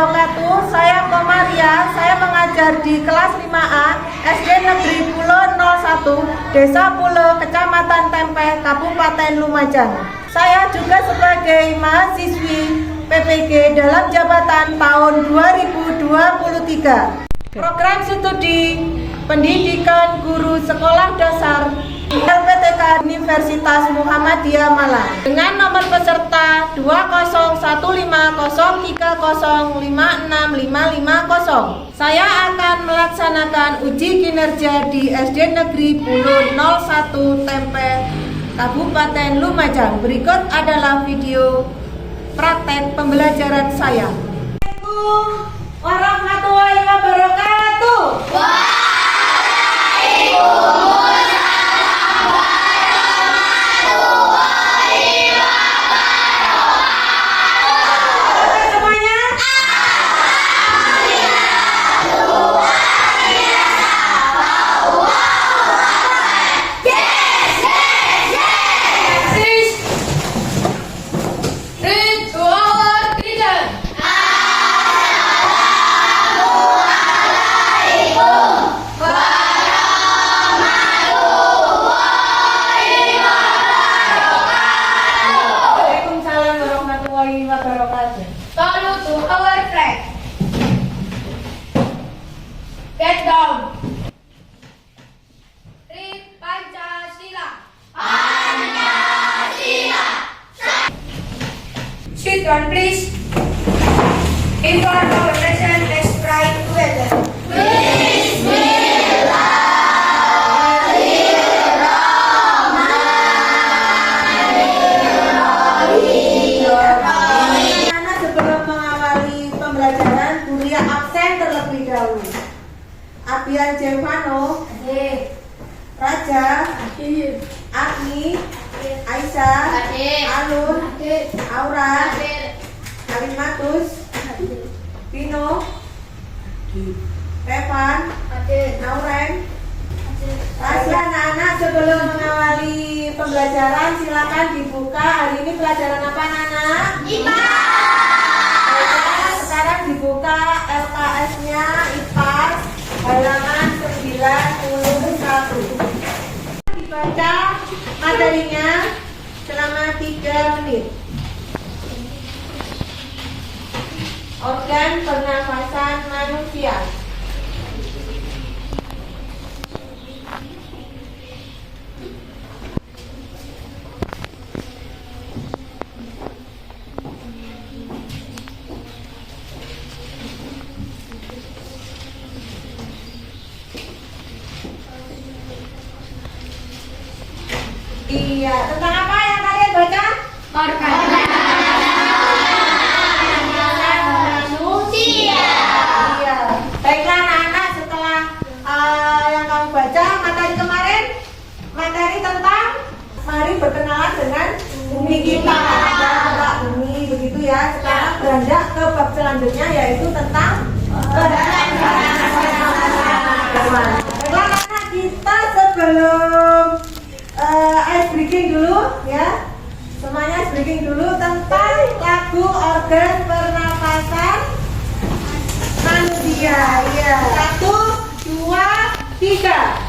wabarakatuh. Saya Komaria, saya mengajar di kelas 5A SD Negeri Pulo 01, Desa Pulo, Kecamatan Tempe, Kabupaten Lumajang. Saya juga sebagai mahasiswi PPG dalam jabatan tahun 2023. Program studi pendidikan guru sekolah dasar LPTK Universitas Muhammadiyah Malang dengan nomor peserta 2015030565550. Saya akan melaksanakan uji kinerja di SD Negeri Pulo 01 Tempe, Kabupaten Lumajang. Berikut adalah video praktek pembelajaran saya. Assalamualaikum warahmatullahi wabarakatuh. Follow to our flag. Get down. Read Pancasila. Pancasila. Sit down, please. In front of the nation, let's pray together. Abian Jevano, Raja, Agni, Aisyah, Alun, Aura, Alimatus, Pino, Pepan, Nauren. Kasih anak-anak sebelum mengawali pembelajaran silakan dibuka. Hari ini pelajaran apa anak-anak? IPA. Sekarang dibuka LKS-nya IPA halaman 91. Dibaca materinya selama 3 menit. Organ pernafasan manusia. Iya, tentang apa yang kalian baca? Organ manusia. Iya. Baiklah anak-anak, setelah yang kamu baca materi kemarin, materi tentang mari berkenalan dengan bumi kita. Ada bumi begitu ya. Sekarang beranjak ke bab selanjutnya yaitu tentang Baiklah anak, kita sebelum ice breaking dulu ya. Semuanya ice breaking dulu tentang lagu organ pernafasan manusia. Ya. 1, 2, 3.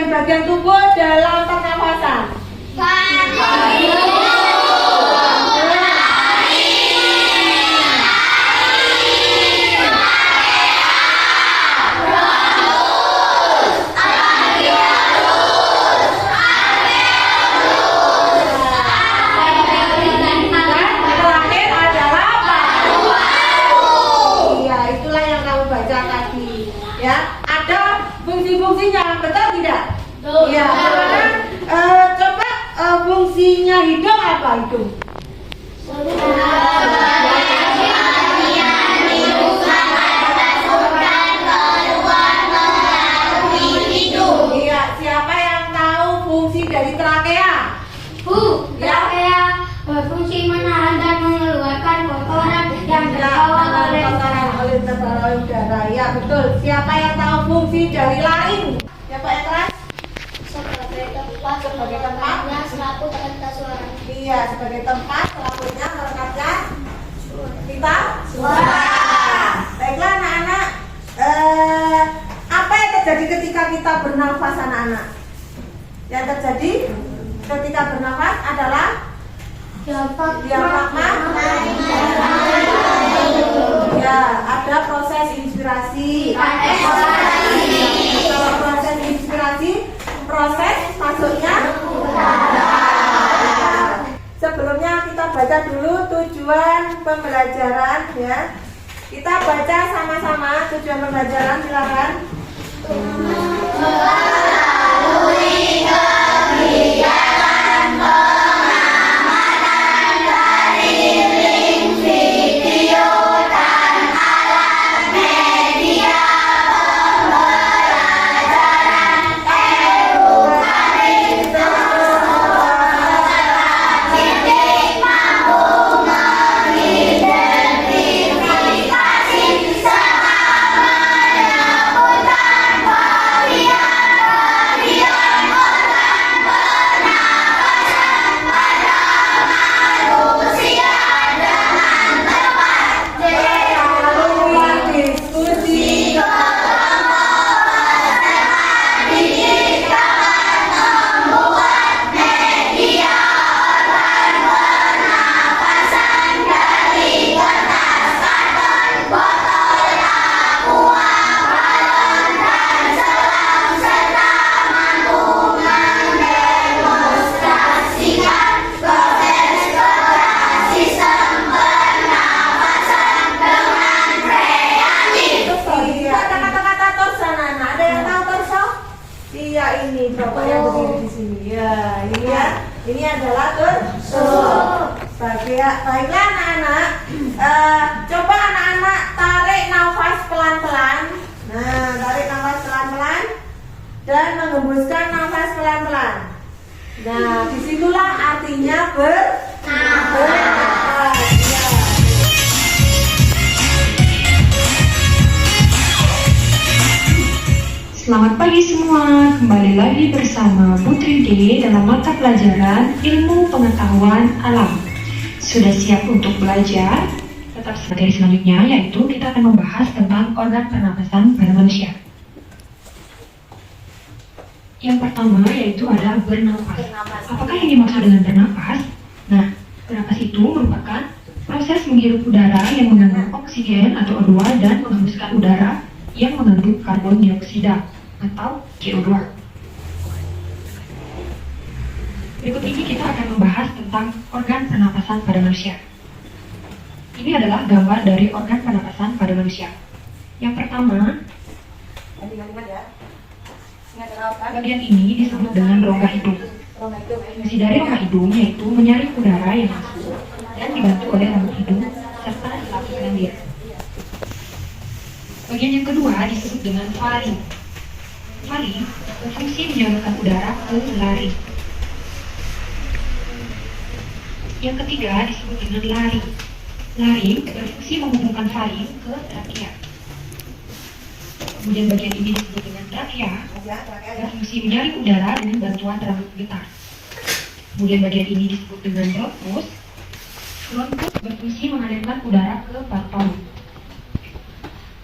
Bagian tubuh dalam pernafasan. Terakhir adalah paru-paru. Iya, itulah hidung apa hidung? Iya, siapa yang tahu fungsi dari trakea? Trakea berfungsi menahan dan mengeluarkan kotoran yang terbawa oleh udara. Ya betul. Siapa yang tahu fungsi dari laring? Siapa yang keras? sebagai tempatnya selaput pentas suara. Iya, sebagai tempat selaputnya merekatkan kita suara. Baiklah anak-anak, apa yang terjadi ketika kita bernafas anak-anak? Yang terjadi ketika bernafas adalah diafragma. Ya, ada proses inspirasi. Kalau proses inspirasi, proses masuknya udara. Sebelumnya kita baca dulu tujuan pembelajaran ya. Kita baca sama-sama tujuan pembelajaran, silakan. Melalui kegiatan pengamatan dari link video dan alat media pembelajaran edukatif titik mampu mengidentifikasi sama menyebutkan bagian-bagian organ pernapasan pada manusia dengan tepat. Melalui diskusi kelompok sehat ini dapat membuat media organ pernapasan dari kertas, karton, botol, aqua, balon, dan selang serta mampu mendemonstrasikan proses sistem pernapasan dengan kreatif. Ada kata-kata torso, anak-anak. Ada yang tahu torso? Iya, ini bapak yang berdiri di sini. Ya, ini ya. Ini adalah torso. Baiklah anak-anak. Coba anak-anak tarik nafas pelan-pelan. Nah, tarik nafas pelan-pelan dan menghembuskan nafas pelan-pelan. Nah, disitulah artinya bernafas. Ya. Selamat pagi semua, kembali lagi bersama Putri D dalam mata pelajaran Ilmu Pengetahuan Alam. Sudah siap untuk belajar? Tetap materi selanjutnya, yaitu kita akan membahas tentang organ pernapasan pada manusia. Yang pertama yaitu ada bernapas. Apakah yang dimaksud dengan bernapas? Nah, bernapas itu merupakan proses menghirup udara yang mengandung oksigen atau O2 dan menghembuskan udara yang mengandung karbon dioksida atau CO2. Berikut ini kita akan membahas tentang organ pernapasan pada manusia. Ini adalah gambar dari organ pernapasan pada manusia. Yang pertama, bagian ini disebut dengan rongga hidung. Fungsi dari rongga hidung yaitu menyaring udara yang masuk dan dibantu oleh rambut hidung serta dilapisi lendir. Bagian yang kedua disebut dengan faring. Faring berfungsi menyalurkan udara ke laring. Yang ketiga disebut dengan laring. Laring berfungsi menghubungkan faring ke trakea. Kemudian bagian ini disebut dengan trakea, berfungsi menyaring udara dengan bantuan rambut getar. Kemudian bagian ini disebut dengan bronkus. Bronkus berfungsi mengalirkan udara ke paru-paru.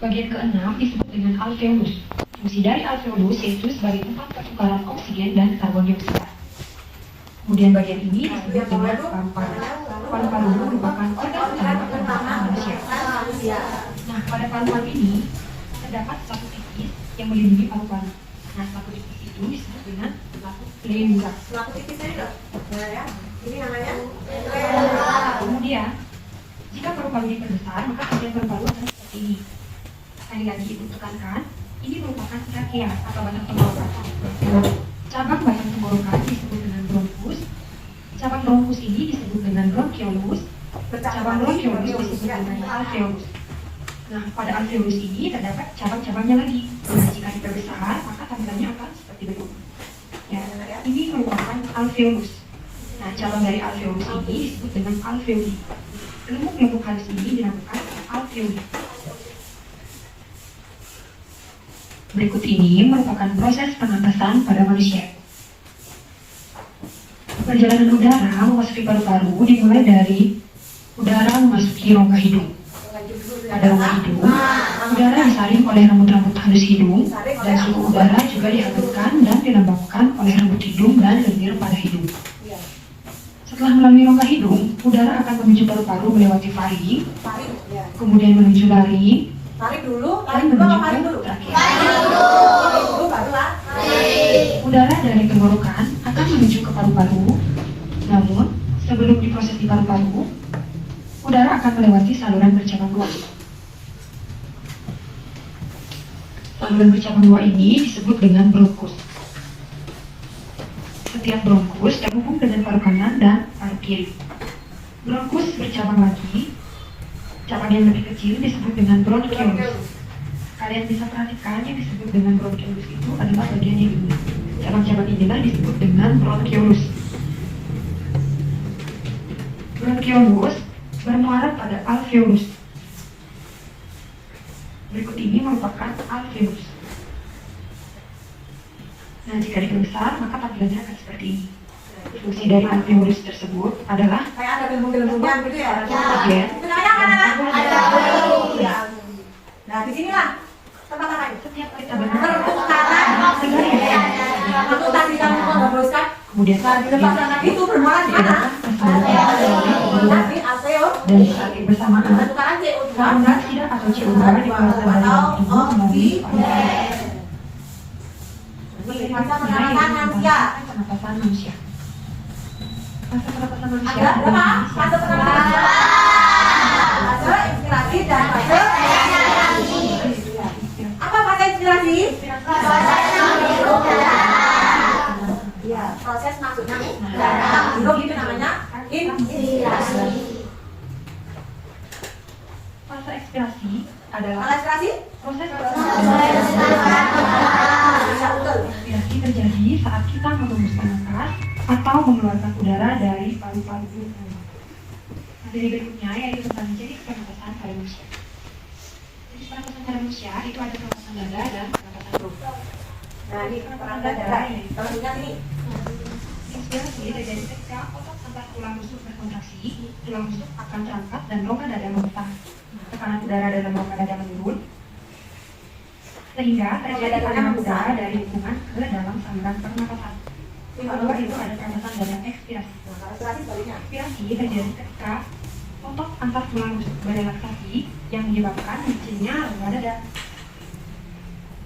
Bagian keenam disebut dengan alveolus. Fungsi dari alveolus yaitu sebagai tempat pertukaran oksigen dan karbon dioksida. Kemudian bagian ini disebut dengan paru-paru. Paru-paru merupakan organ utama pernapasan manusia. Nah, pada paru-paru ini terdapat selaput tipis yang melindungi paru-paru. Nah, selaput tipis itu disebut dengan selaput pleura. Selaput tipisnya itu? Nah ya, ini namanya Kemudian, jika paru-paru diperbesar, maka bagian paru-paru akan seperti ini. Sekali lagi ibu tekankan, ini merupakan trakea atau batang tenggorokan. Cabang batang tenggorokan disebut dengan bronkus. Cabang bronkus ini disebut dengan bronchiolus. Cabang bronchiolus disebut dengan alveolus. Nah, pada alveolus ini terdapat cabang-cabangnya lagi. Nah, jika diperbesar, maka tampilannya akan seperti berikut. Ya, ini merupakan alveolus. Nah, cabang dari alveolus ini disebut dengan alveoli. Gelembung-gelembung halus ini dinamakan alveoli. Berikut ini merupakan proses pernapasan pada manusia. Perjalanan udara memasuki paru-paru dimulai dari udara memasuki rongga hidung. Pada rongga hidung, udara disaring oleh rambut-rambut halus hidung dan suhu udara juga dihangatkan dan dilembabkan oleh rambut hidung dan lendir pada hidung. Setelah melalui rongga hidung, udara akan menuju paru-paru melewati faring, kemudian menuju laring, dan menuju ke trakea. Udara dari tenggorokan akan menuju ke paru-paru, namun sebelum diproses di paru-paru, udara akan melewati saluran bercabang dua. Saluran bercabang dua ini disebut dengan bronkus. Setiap bronkus terhubung dengan paru kanan dan paru kiri. Bronkus bercabang lagi. Cabang yang lebih kecil disebut dengan bronchiolus. Kalian bisa perhatikan yang disebut dengan bronchiolus itu adalah bagian yang ini. Cabang-cabang inilah disebut dengan bronchiolus. Bronchiolus bermuara pada alveolus. Berikut ini merupakan alveolus. Nah, jika diperbesar, maka tampilannya akan seperti ini. Fungsi dari alveolus tersebut adalah Kayak ada gelembung-gelembungnya gitu ya? bagian Nah, di sinilah tempat apa ini? setiap kita bernapas. Bertuk kanan, untuk tadi kamu mengembuskan. Kemudian Nah, di depan sana itu bermuara di mana? Nanti alveo. dan saat bersamaan Bertuk kanan CO2. karbon atau CO2 dikeluarkan dari tubuh melalui paru-paru. Ini masa pernapasan manusia. Pernapasan manusia. Masa pernapasan manusia. Ada berapa? Fase pernapasan. Fase inspirasi dan fase apa fase inspirasi? Iya, proses masuknya darah hidup itu namanya inspirasi. Fase ekspirasi adalah Fase inspirasi? proses Bisa betul. ekspirasi terjadi saat kita menghembuskan nafas atau mengeluarkan udara dari paru-paru. Materi berikutnya yaitu tentang jenis pernapasan pada manusia. Jenis pernapasan pada manusia itu ada pernapasan dada dan pernapasan perut. Nah, ini pernapasan darah. Kalau ingat ini. Inspirasi terjadi ketika otot antar tulang rusuk berkontraksi, tulang rusuk akan terangkat dan rongga dada membesar. Tekanan udara dalam rongga dada menurun, sehingga terjadi aliran udara dari lingkungan ke dalam saluran pernapasan. Yang kedua itu ada pernapasan dada ekspirasi. Inspirasi sebaliknya. Ekspirasi terjadi ketika otot antar tulang rusuk berelaksasi yang menyebabkan licinnya rongga dada.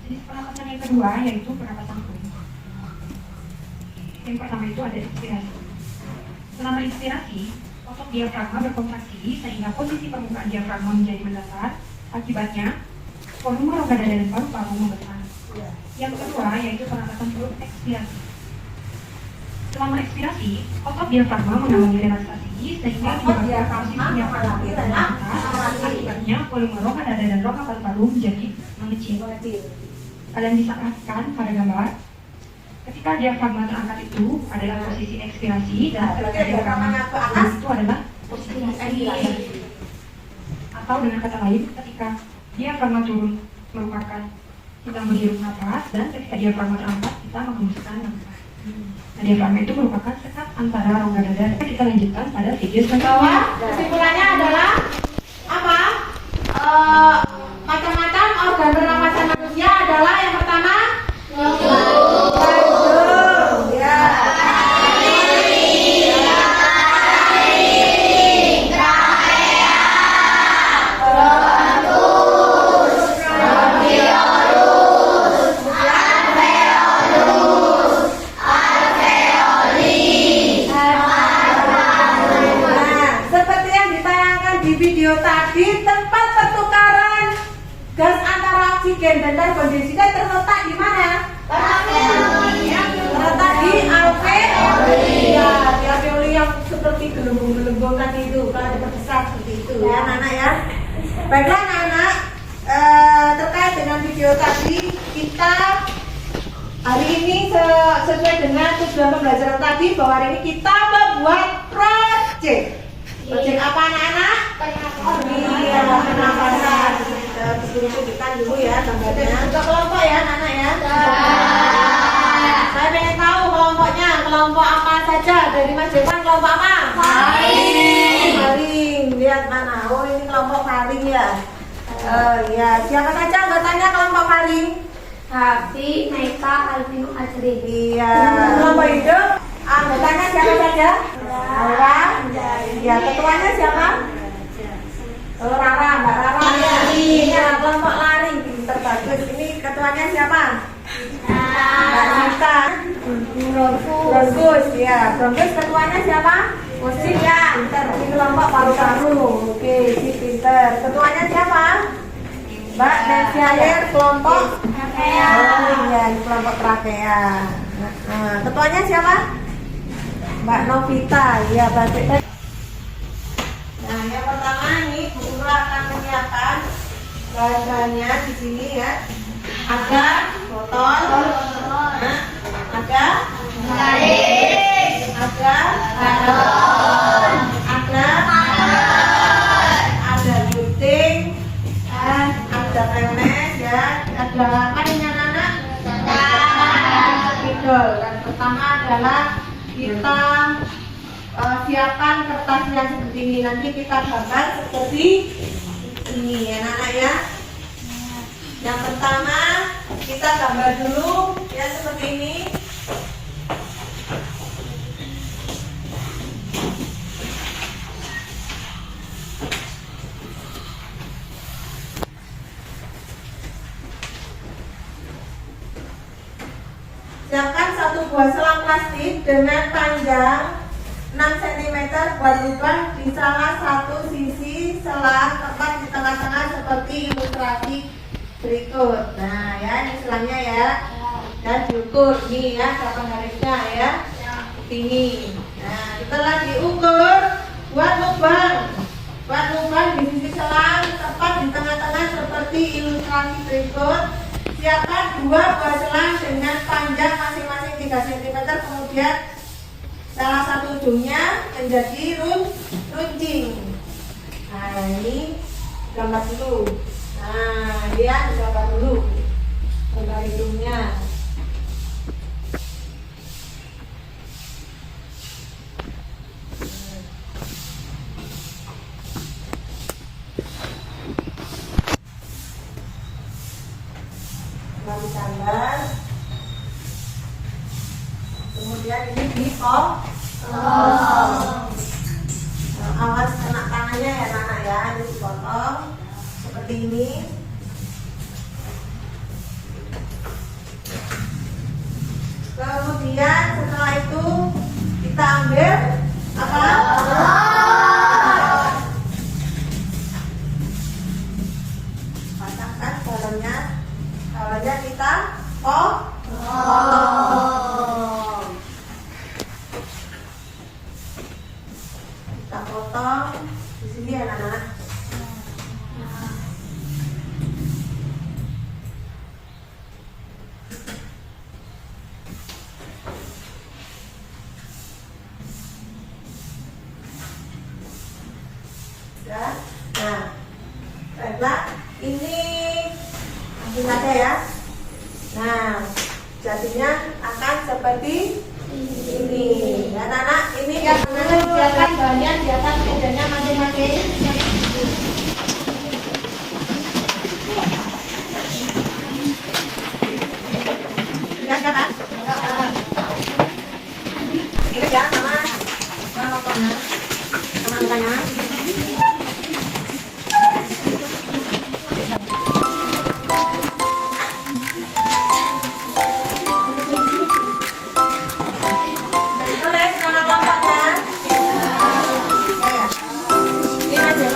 Jenis pernapasan yang kedua yaitu pernapasan perut. Yang pertama itu ada inspirasi. Selama inspirasi, otot diafragma berkontraksi sehingga posisi permukaan diafragma menjadi mendatar. Akibatnya, volume rongga dada dan paru-paru membesar. Yang kedua yaitu pernapasan perut ekspirasi. Selama ekspirasi, otot diafragma mengalami relaksasi sehingga menyebabkan posisi diafragma mendatar. Akibatnya, volume rongga dada dan rongga paru-paru menjadi mengecil. Kalian bisa perhatikan pada gambar. Ketika diafragma terangkat itu adalah posisi ekspirasi dan ketika diafragma ke atas itu adalah posisi inspirasi. Atau dengan kata lain, ketika diafragma turun merupakan kita menghirup nafas dan ketika diafragma terangkat kita menghembuskan nafas. Nah, diafragma itu merupakan sekat antara rongga dada. Kita lanjutkan pada video selanjutnya. Kesimpulannya adalah apa? Macam-macam organ pernapasan manusia adalah yang pertama tadi tempat pertukaran gas antara oksigen dan karbon dioksida terletak di mana? tadi alveoli. Ya, di alveoli yang seperti gelembung-gelembung tadi itu, kalau diperbesar seperti itu ya, anak-anak ya. Baiklah anak-anak, terkait dengan video tadi, kita hari ini sesuai dengan tujuan pembelajaran tadi, bahwa hari ini kita membuat project. Project apa anak-anak? Iya, penampasan. Kita tunjukkan dulu ya gambarnya. Untuk kelompok ya anak-anak ya. Saya pengen tahu kelompoknya, kelompok apa saja dari Mas Dewan, kelompok apa? Faring. Lihat mana? Oh ini kelompok faring ya. Ya, siapa saja anggotanya kelompok faring? Hafi, Naika, Alvino, Azri. Iya. Kelompok hidup anggotanya siapa saja? Laura. Ya, ketuanya siapa? Rara, Mbak Rara ya. Iya, kelompok lari. Pinter bagus. Ini ketuanya siapa? Mbak Rita. Brongus ya. Brongus ketuanya siapa? Musik ya. Pinter. Ini kelompok paru-paru. Oke, si pinter. Ketuanya siapa? Mbak Nesialir, kelompok trachea. Oh iya, ini kelompok trachea. Nah, ketuanya siapa? Mbak Novita. Iya, Mbak. Nah, yang pertama ini Bu Guru akan menyiapkan bahan-bahannya di sini ya. Ada botol, nah, ada ada gunting, ada mayonnaise ya, ada apa ini anak-anak? Spidol. Dan pertama adalah kita siapkan kertasnya seperti ini. Nanti kita gambar seperti ini ya anak-anak ya. Yang pertama kita gambar dulu ya seperti ini. Siapkan satu buah selang plastik dengan panjang 6 cm buat lubang di salah satu sisi selang, tepat di tengah-tengah seperti ilustrasi berikut. Nah ya, ini selangnya ya. Dan diukur nih ya, berapa garisnya ya. Tinggi. Nah setelah diukur, buat lubang di sisi selang, tepat di tengah-tengah seperti ilustrasi berikut. Siapkan dua buah selang dengan panjang masing-masing 3 cm, kemudian salah satu ujungnya menjadi runcing. Nah ini gambar dulu. Nah dia digambar dulu gambar hidungnya. Lalu gambar. Kemudian ini dipotong. Nah, awas kena tangannya ya anak ya. Ini dipotong seperti ini. Kemudian setelah itu kita ambil apa? Pasangkan dalamnya. Dalamnya kita potong. Kita potong di sini ya anak-anak. Ya. Nah, baiklah, ini langsung saja ya. Nah, jadinya akan seperti ini. Ya anak-anak, ini yang siapkan bahannya di atas mejanya masing-masing. Ya kan? Ini ya sama potongnya, sama lukanya. Tulis nama kelompoknya. Ini aja.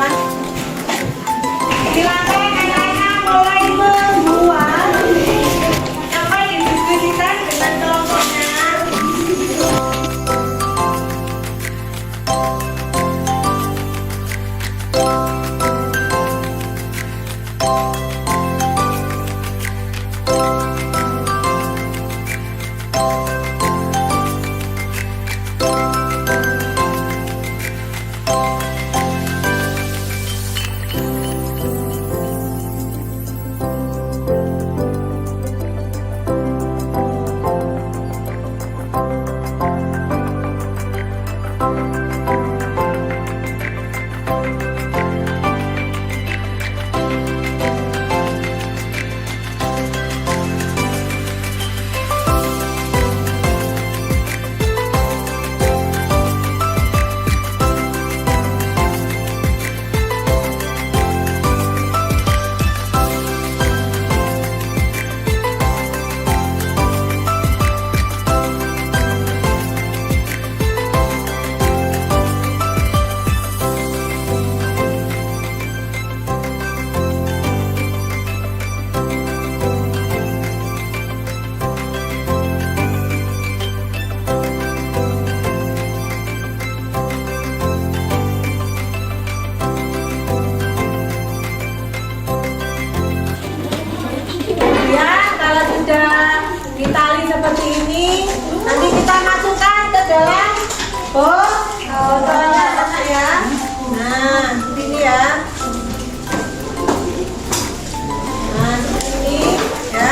foto ya. Nah, sini ya. Nah, sini ya.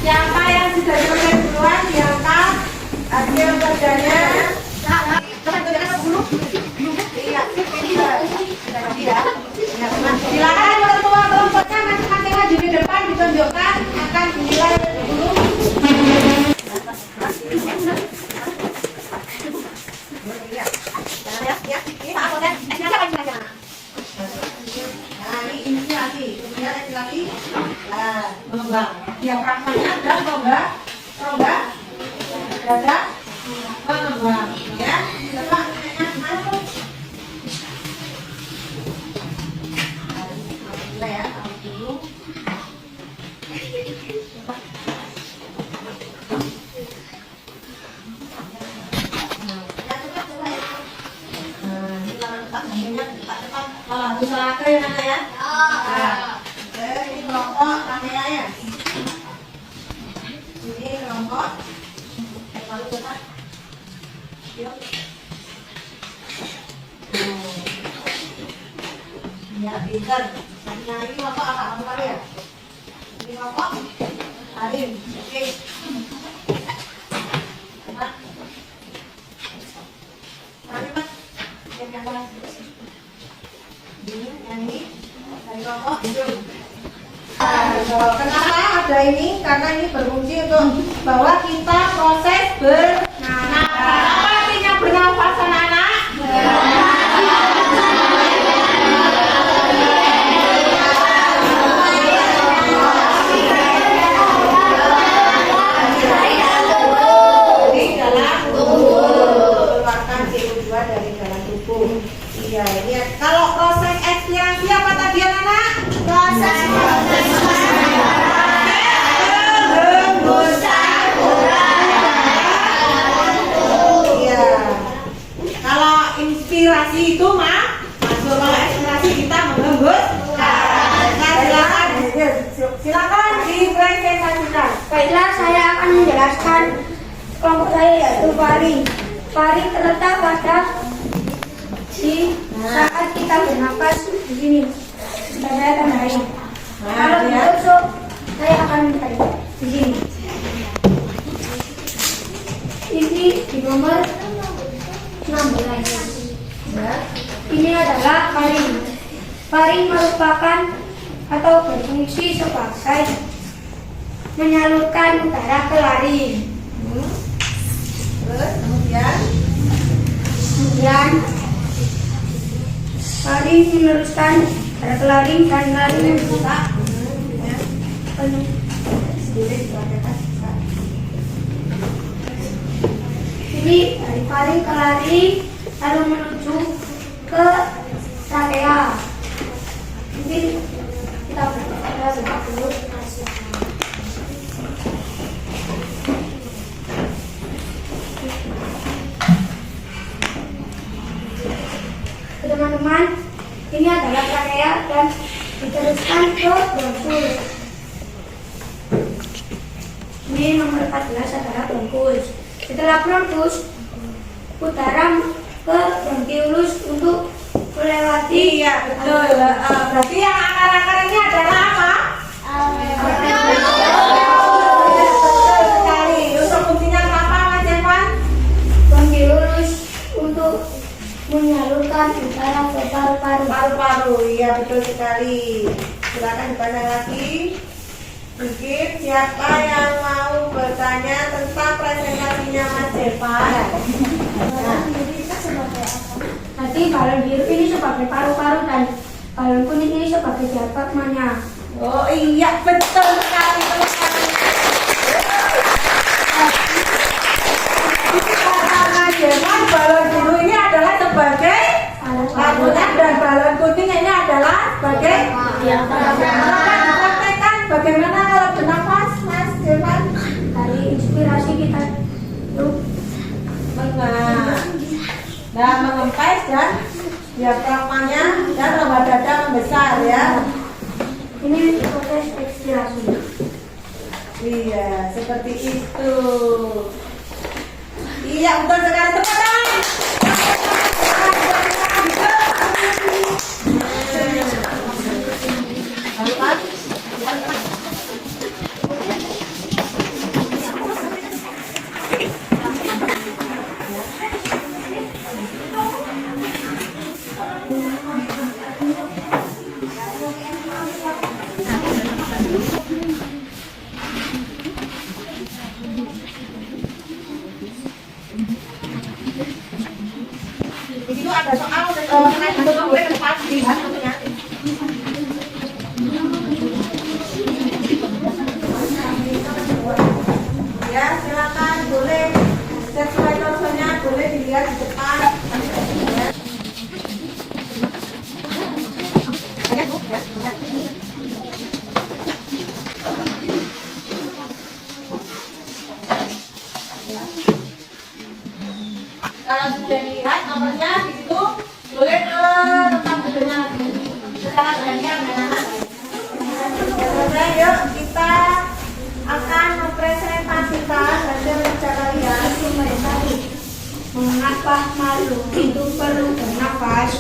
Siapa yang sudah selesai duluan diangkat hasil kerjanya. Silakan ketua kelompoknya masing-masing maju di depan ditunjukkan akan dinilai dulu. Nah, ini lagi, kemudian lagi. Nah, mengembang. Diafragmanya ada rongga, dada, mengembang. Ya, coba masuk. Nah, ya, dulu. Bisa ke ya? Ini kelompok kameranya. Ini kelompok. Lalu cepat. Yuk. Ya, pintar. Nah, ini kelompok apa? Kamu tahu ya? Ini kelompok. Arin. Oke. Cepat. Mari, Mas. Yang mana? Ini, yang ini. Dari kelompok. Kenapa ada ini? Karena ini berfungsi untuk bahwa kita proses bernafas. Apa artinya bernafas, anak-anak? Dari dalam tubuh, mengeluarkan CO2 dari dalam tubuh. Iya, ini kalau proses ekspirasi apa tadi, anak-anak? Proses inspirasi itu masuk, kalau inspirasi kita menghembus. Nah, silakan dipresentasikan. Baiklah, saya akan menjelaskan kelompok saya yaitu faring. Faring terletak pada di saat kita bernafas di sini. Saya akan naik. Kalau besok saya akan naik di sini. Ini di nomor 16. Ini adalah faring. Faring merupakan atau berfungsi sebagai menyalurkan udara ke laring. Terus kemudian faring meneruskan udara ke laring dan laring membuka penuh. Jadi dari faring ke laring lalu menuju ke trachea. Mungkin kita berdoa dulu. Teman-teman, ini adalah trachea dan diteruskan ke bronkus. Ini nomor 14 adalah bronkus. Setelah bronkus, udara ke bronkiolus untuk melewati. iya betul. Berarti yang akar-akar ini adalah apa? Betul sekali. Untuk fungsinya apa, Mas Evan? Bronkiolus untuk menyalurkan udara ke paru-paru. Paru-paru, iya betul sekali. Silakan ditanya lagi. Mungkin siapa yang mau bertanya tentang presentasinya Mas Evan? Nah. Nanti balon biru ini sebagai paru-paru dan balon kuning ini sebagai diafragmanya. Oh iya betul sekali. Dengan balon biru ini adalah sebagai anunya dan balon kuning ini adalah sebagai praktekkan bagaimana kalau bernafas, Mas Devan? Dari inspirasi kita itu mengempes dan diafragmanya dan lembah dada membesar ya. ini proses ekspirasi. Iya, seperti itu. Iya, betul sekali. Tepuk tangan. Itu ada soal mengenai bentuk gue tempat dilihat tentunya. Ya, silakan boleh sesuai contohnya boleh dilihat di depan. Kalau sudah dilihat nomornya di situ boleh ke tempat duduknya lagi. Sekarang gantian anak-anak. Selesai, yuk kita akan mempresentasikan hasil kerja kalian. Mengapa makhluk itu perlu bernafas?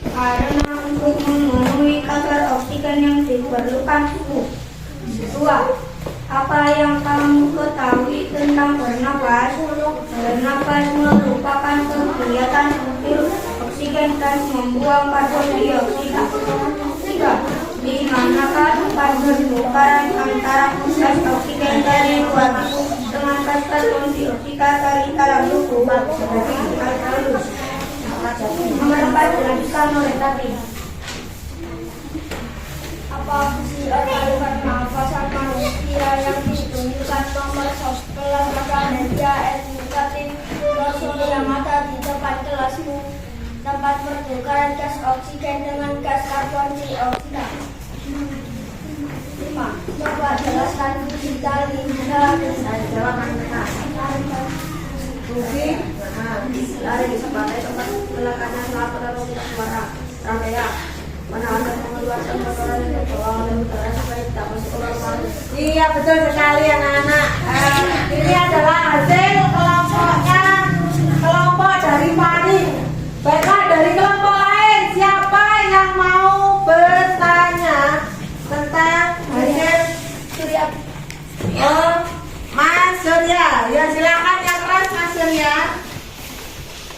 Karena untuk memenuhi kadar oksigen yang diperlukan tubuh. Dua, apa yang kamu ketahui tentang bernafas? Bernafas merupakan kegiatan menghirup oksigen dan membuang karbon dioksida. Tiga, di manakah tempat pertukaran antara gas oksigen dari luar tubuh dengan gas karbon dioksida dari dalam tubuh sebagai alkalus. Nomor 4 dilanjutkan oleh tadi. Apa fungsi organ pernafasan manusia yang ditunjukkan nomor 11 pada media edukatif brosur yang ada di depan kelasmu? Tempat pertukaran gas oksigen dengan gas karbon dioksida. 5. Coba jelaskan fungsi tali Fungsi lari sebagai tempat melakukan selaput atau tidak suara rangkaian menahan mengeluarkan kotoran yang terbawa oleh udara supaya tidak masuk ke paru. Iya, betul sekali anak-anak. Ini adalah hasil kelompok dari Fani. Baiklah, dari kelompok lain siapa yang mau bertanya tentang hasil Surya? Oh, Mas Surya, ya silakan yang keras Mas Surya.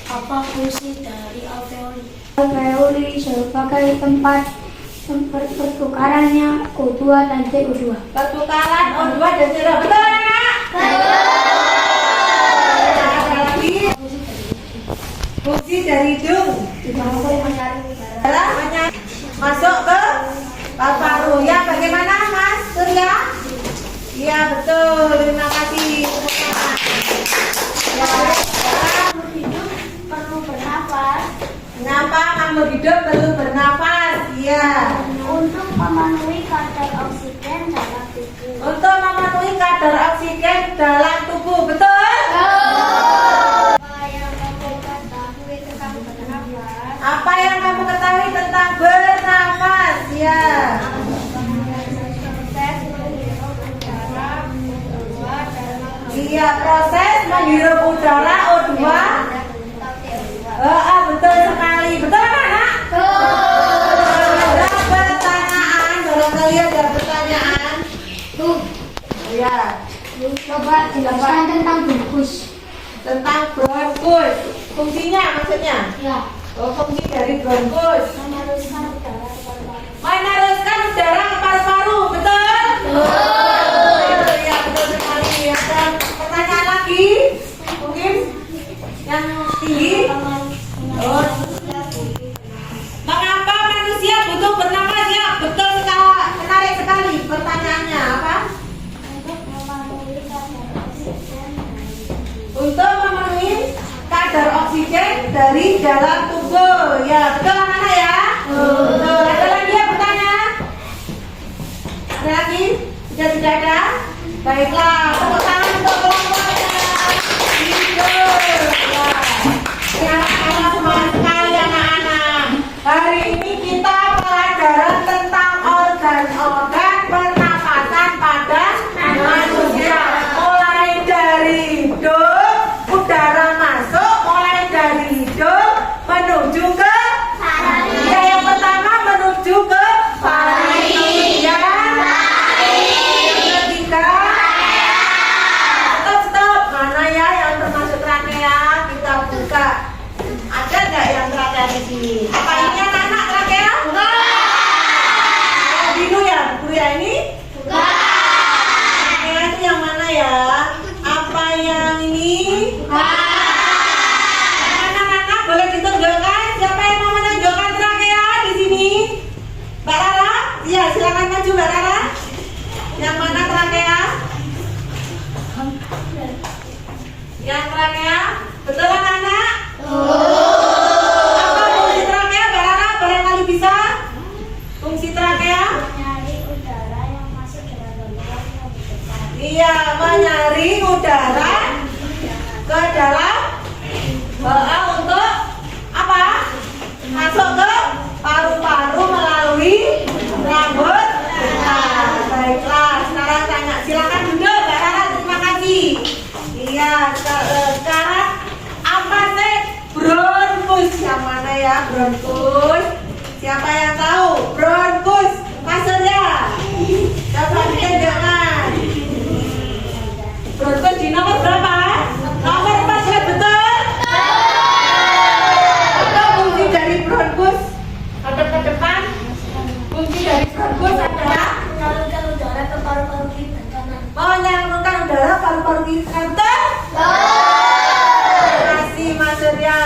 Apa fungsi dari alveoli? Alveoli sebagai tempat pertukarannya O2 dan CO2. Pertukaran O2 dan CO2. Betul anak? Ada lagi. Fungsi dari hidung adalah masuk ke paru-paru. Ya, bagaimana Mas Surya? Iya betul. Terima kasih. Ya, Hidup perlu bernafas kenapa makhluk hidup perlu bernafas? Iya. untuk memenuhi kadar oksigen dalam tubuh. Untuk memenuhi kadar oksigen dalam tubuh. Betul? Apa yang kamu ketahui tentang bernafas? Apa yang kamu ketahui tentang bernafas? Ya. Iya, proses menghirup udara O2. Betul sekali. Betul anak? Ada pertanyaan? Barangkali ada pertanyaan? Tuh, Iya. coba jelaskan tentang bronkus. Tentang bronkus. Fungsinya maksudnya? Ya, Oh, fungsi dari bronkus. meneruskan udara ke paru-paru. Meneruskan udara ke paru-paru. Betul? Ya, betul sekali. Ada pertanyaan lagi? Mungkin yang tinggi? Oh. Mengapa manusia butuh bernafas? Ya, betul sekali. Menarik sekali pertanyaannya. Apa? Untuk memenuhi kadar oksigen. Untuk memenuhi kadar dari dalam tubuh. Ya, betul anak-anak ya? Betul. Ada lagi yang bertanya? Ada lagi? Sudah tidak ada? Baiklah, tepuk tangan untuk kelompoknya. Terima semangat sekali anak-anak. Hari ini kita pelajaran tentang organ-organ pernapasan pada manusia. Mulai dari hidung, udara masuk, mulai dari hidung menuju ke ya, yang pertama menuju ke paru, yang ketiga stop, mana ya yang termasuk trachea, kita buka. Ada nggak yang trachea di sini? Apa ini anak-anak trachea? Biru ya, biru ya ini? Trachea itu yang mana ya? Apa yang ini? Anak-anak boleh ditunjukkan siapa yang mau menunjukkan trachea di sini? Mbak Rara? Iya, silakan maju Mbak Rara. Yang mana trachea? Yang trachea? Betul anak-anak? Apa fungsi trachea Mbak Rara? Barangkali bisa? Fungsi trachea? Menyaring udara yang masuk ke dalam yang besar. Iya, menyaring udara ke dalam untuk apa? Masuk ke paru-paru melalui rambut. Nah, baiklah, sekarang tanya, silakan duduk Mbak Rara, terima kasih. Iya, sekarang apa sih bronkus? Yang mana ya bronkus? Siapa yang tahu bronkus? Maksudnya? Coba ditunjukkan. Bronkus di nomor berapa? Nomor 4 ya, betul? Apa fungsi dari bronkus? Hadap ke depan. Fungsi dari bronkus adalah Menyalurkan udara ke paru-paru kiri dan kanan. menyalurkan udara paru-paru kiri kanan. Terima kasih Mas Surya.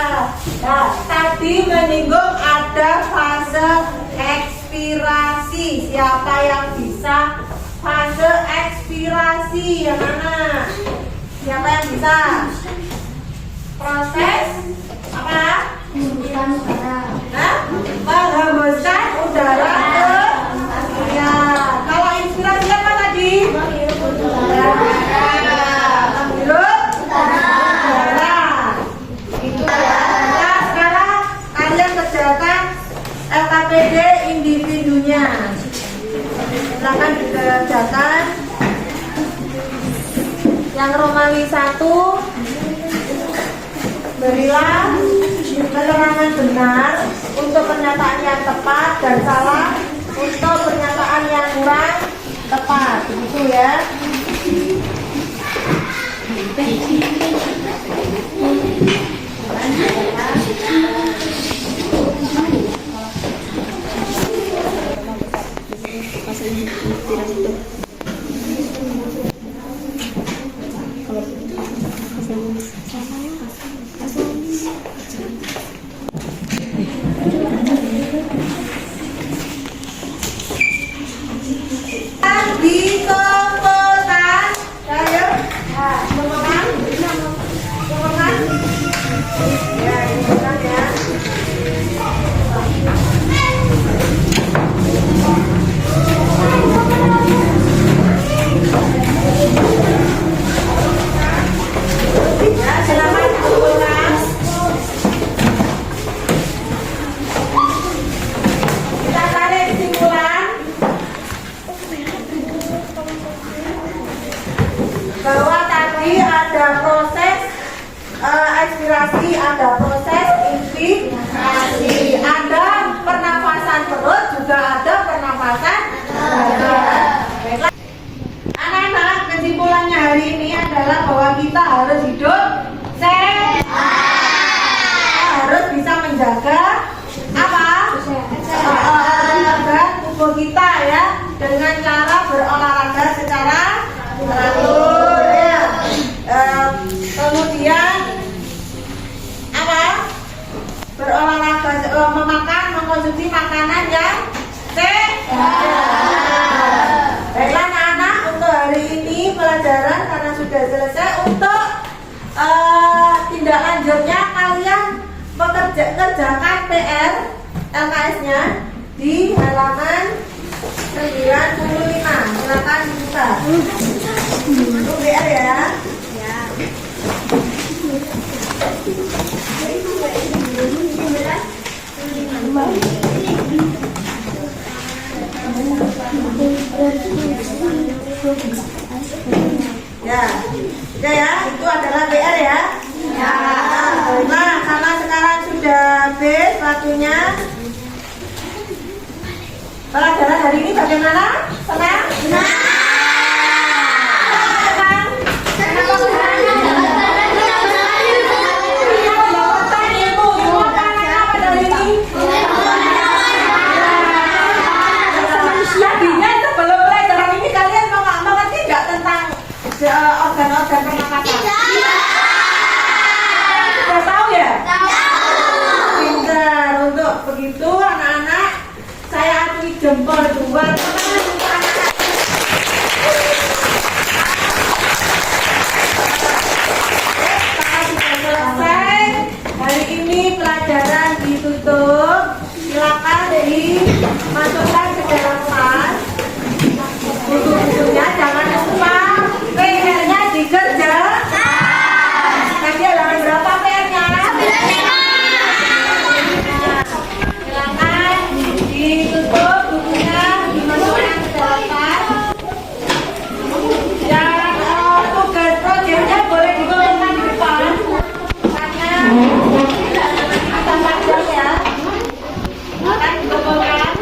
Nah, tadi menyinggung ada fase ekspirasi. Siapa yang bisa fase ekspirasi? Yang mana? Siapa yang bisa? Proses apa? Menghembuskan udara. Nah, menghembuskan udara ke ya. Kalau inspirasi apa tadi? Menghirup udara. Menghirup udara. Itu ya. Nah, sekarang kalian kerjakan LKPD individunya. Silakan dikerjakan. Yang Romawi 1, berilah keterangan benar untuk pernyataan yang tepat dan salah untuk pernyataan yang kurang tepat, begitu ya. Dikumpulkan, ayo, kumpulkan, kumpulkan, ya, kumpulkan ya. Ya, silakan kumpulkan. Kita tarik kesimpulan bahwa tadi ada proses ekspirasi, ada proses inspirasi, ada pernafasan perut, juga ada pernafasan dada. Baiklah. Anak-anak, kesimpulannya hari ini adalah bahwa kita harus hidup sehat, harus bisa menjaga apa? Menjaga tubuh kita ya, dengan cara berolahraga secara teratur ya. Kemudian apa? Berolahraga, mengkonsumsi makanan yang sehat. Baiklah anak-anak, untuk hari ini pelajaran karena sudah selesai. Untuk tindak lanjutnya kalian mengerjakan PR LKS-nya di halaman 95. Silakan dibuka. Itu PR ya. Ya, udah ya, itu adalah PR ya. Ya. Nah, karena sekarang sudah habis waktunya. Pelajaran hari ini bagaimana? Senang? Senang. Organ-organ pernapasan. Sudah tahu ya? Tahu. Pintar. Untuk begitu anak-anak, saya akui jempol 2 untuk anak-anak. Sekarang sudah selesai. Hari ini pelajaran ditutup. Silakan dimasukkan ke dalam kelas. Buku-bukunya jangan lupa. PR-nya dikerjakan. Tadi halaman berapa PR-nya? 95. Silakan ditutup bukunya, dimasukkan ke dalam tas. Dan tugas proyeknya boleh dikumpulkan di depan. Karena akan panjang ya. Akan dikumpulkan.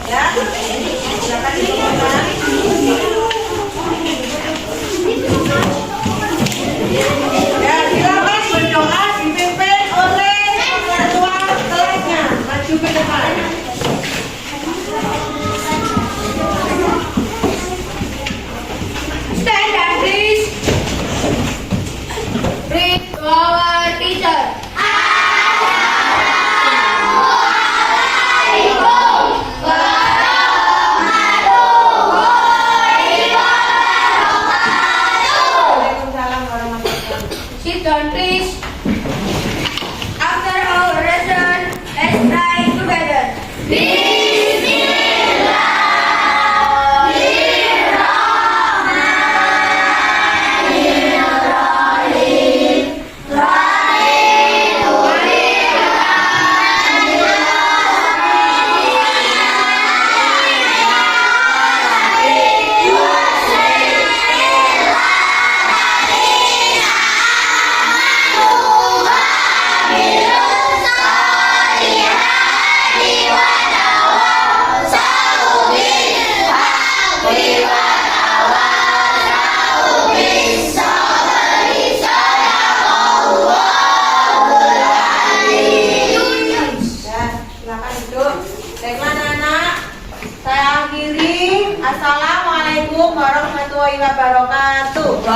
Ya, silakan dikumpulkan. Ya, silakan berdoa dipimpin oleh ketua kelasnya. Maju ke depan. Stand up, please. Read to our teacher. Waalaikumsalam warahmatullahi wabarakatuh. Sit down, please. After our lesson, let's try together. Ya, silakan duduk. Baiklah anak-anak, saya akhiri. Assalamualaikum warahmatullahi wabarakatuh.